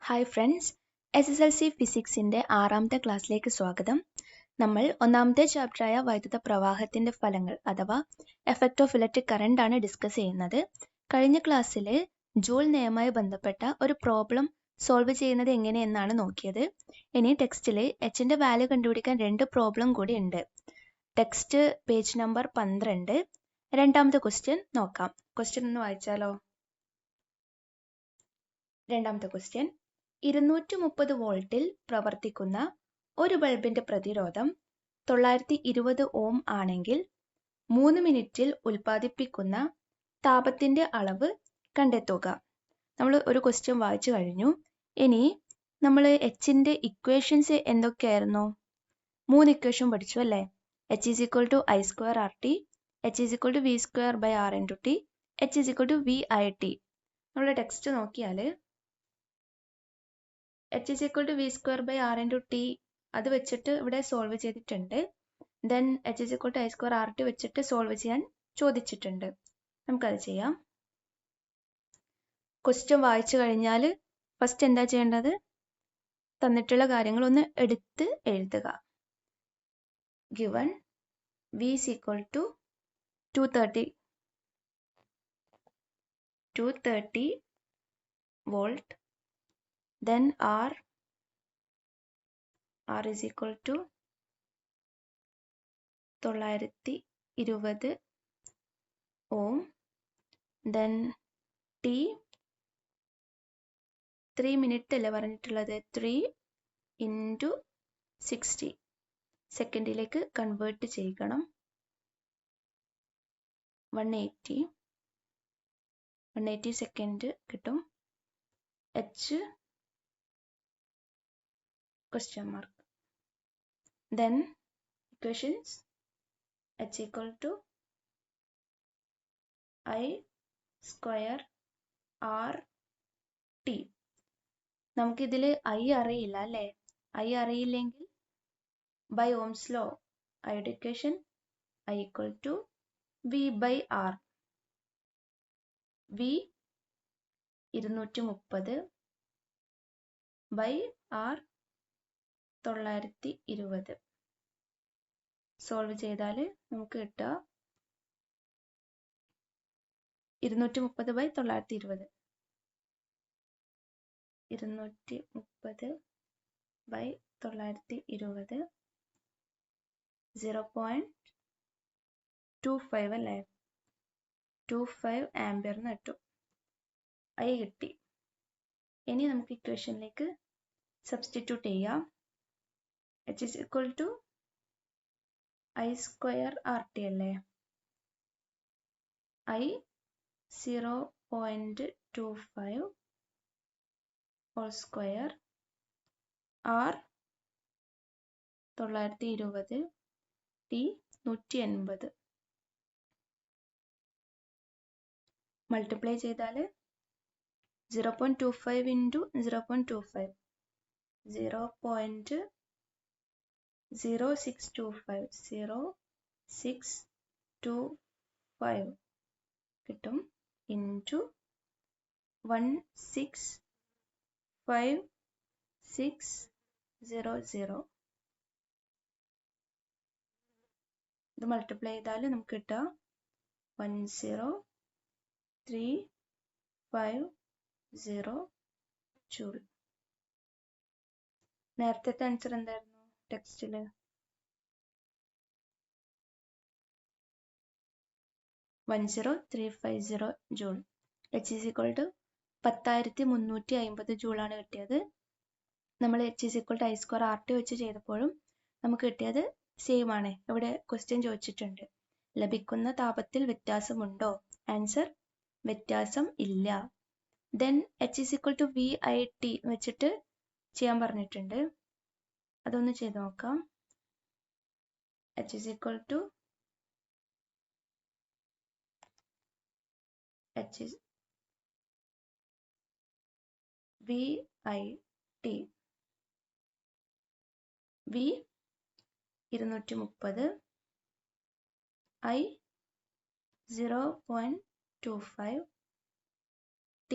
Hi friends, SSLC ഫിസിക്സിൻ്റെ 6ാമത്തെ ക്ലാസ്സിലേക്ക് സ്വാഗതം. നമ്മൾ 1ാമത്തെ ചാപ്റ്ററായ വൈദ്യുത പ്രവാഹത്തിൻ്റെ ഫലങ്ങൾ അഥവാ എഫക്റ്റ് ഓഫ് ഇലക്ട്രിക് കറണ്ട് ആണ് ഡിസ്കസ് ചെയ്യുന്നത്. കഴിഞ്ഞ ക്ലാസ്സിൽ ജൂൾ നിയമവുമായി ബന്ധപ്പെട്ട ഒരു പ്രോബ്ലം സോൾവ് ചെയ്യുന്നത് എങ്ങനെയെന്നാണ് നോക്കിയത്. ഇനി ടെക്സ്റ്റിൽ എച്ചിൻ്റെ വാല്യൂ കണ്ടുപിടിക്കാൻ 2 പ്രോബ്ലം കൂടി ഉണ്ട്. Text page number 12. രണ്ടാമത്തെ ക്വസ്റ്റ്യൻ നോക്കാം. ക്വസ്റ്റ്യൻ ഒന്ന് വായിച്ചാലോ? രണ്ടാമത്തെ ക്വസ്റ്റ്യൻ, 230 വോൾട്ടിൽ പ്രവർത്തിക്കുന്ന ഒരു ബൾബിന്റെ പ്രതിരോധം 920 ഓം ആണെങ്കിൽ 3 മിനിറ്റിൽ ഉൽപ്പാദിപ്പിക്കുന്ന താപത്തിന്റെ അളവ് കണ്ടെത്തുക. നമ്മൾ ഒരു ക്വസ്റ്റ്യൻ വായിച്ചു കഴിഞ്ഞു. ഇനി നമ്മൾ എച്ചിന്റെ ഇക്വേഷൻസ് എന്തൊക്കെയായിരുന്നു? 3 ഇക്വേഷൻ പഠിച്ചു അല്ലേ? H is equal to I square RT, H is equal to V square by R into T, H is equal to VIT. നമ്മൾ ടെക്സ്റ്റ് നോക്കിയാൽ H is equal to V square by R into T അത് വെച്ചിട്ട് ഇവിടെ solve ചെയ്തിട്ടുണ്ട്. Then H is equal to I square RT വെച്ചിട്ട് solve ചെയ്യാൻ ചോദിച്ചിട്ടുണ്ട്. നമുക്കത് ചെയ്യാം. ക്വസ്റ്റ്യൻ വായിച്ചു കഴിഞ്ഞാൽ ഫസ്റ്റ് എന്താ ചെയ്യേണ്ടത്? തന്നിട്ടുള്ള കാര്യങ്ങൾ ഒന്ന് എടുത്ത് എഴുതുക. Given V is equal to 230 volt, then R is equal to 920 ohm, then T 3 minute അല്ലേ പറഞ്ഞിട്ടുള്ളത്? 3 into 60 സെക്കൻഡിലേക്ക് കൺവേർട്ട് ചെയ്യണം. 180 സെക്കൻഡ് കിട്ടും. H question mark. Then equations H equal to I square R T. നമുക്കിതിൽ I അറിയില്ല അല്ലേ? I അറിയില്ലെങ്കിൽ by Ohm's law Iയുടെ equation I equal to V by R. V 230 by R 920. Solve ചെയ്താൽ നമുക്ക് കിട്ടുക 230 by 920. 230 by 920 0.25 അല്ലേ? 25 ആംപിയറിന് കിട്ടും. I കിട്ടി. ഇനി നമുക്ക് ഇക്വേഷനിലേക്ക് സബ്സ്റ്റിറ്റ്യൂട്ട് ചെയ്യാം. H is equal to I square RT അല്ലേ? I 0.25 whole square, R 920, T 180. Multiply ചെയ്താൽ 0.25 into 0.25 0.0625 കിട്ടും into 165,600. ഇത് മൾട്ടിപ്ലൈ ചെയ്താൽ നമുക്ക് കിട്ടുക 10350 ജൂൾ. നേരത്തെ ആൻസർ എന്തായിരുന്നു ടെക്സ്റ്റിൽ? 10350 joule. H is equal to 10,350 ജൂളാണ് കിട്ടിയത്. നമ്മൾ H is equal to I square RT വെച്ച് ചെയ്തപ്പോഴും നമുക്ക് കിട്ടിയത് സെയിം ആണ്. ഇവിടെ ക്വസ്റ്റ്യൻ ചോദിച്ചിട്ടുണ്ട്, ലഭിക്കുന്ന താപത്തിൽ വ്യത്യാസമുണ്ടോ? ആൻസർ വ്യത്യാസം ഇല്ല. Then H is equal to VIT വെച്ചിട്ട് ചെയ്യാൻ പറഞ്ഞിട്ടുണ്ട്. അതൊന്ന് ചെയ്ത് നോക്കാം. H is equal to VIT. V 230, I 0.25, T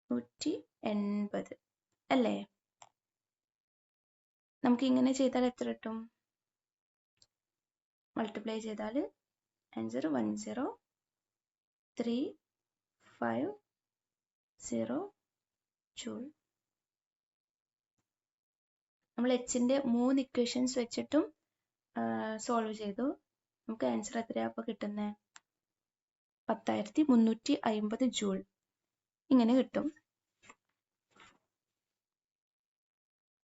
180. 80 അല്ലേ? നമുക്ക് ഇങ്ങനെ ചെയ്താൽ എത്ര കിട്ടും? മൾട്ടിപ്ലൈ ചെയ്താൽ ആൻസർ 10,350 ജൂൾ. നമ്മൾ എച്ചിൻ്റെ 3 ഇക്വേഷൻസ് വെച്ചിട്ടും സോൾവ് ചെയ്തു. നമുക്ക് ആൻസർ എത്രയാണ് അപ്പോൾ കിട്ടുന്നത്? 10,350 ജൂൾ ഇങ്ങനെ കിട്ടും.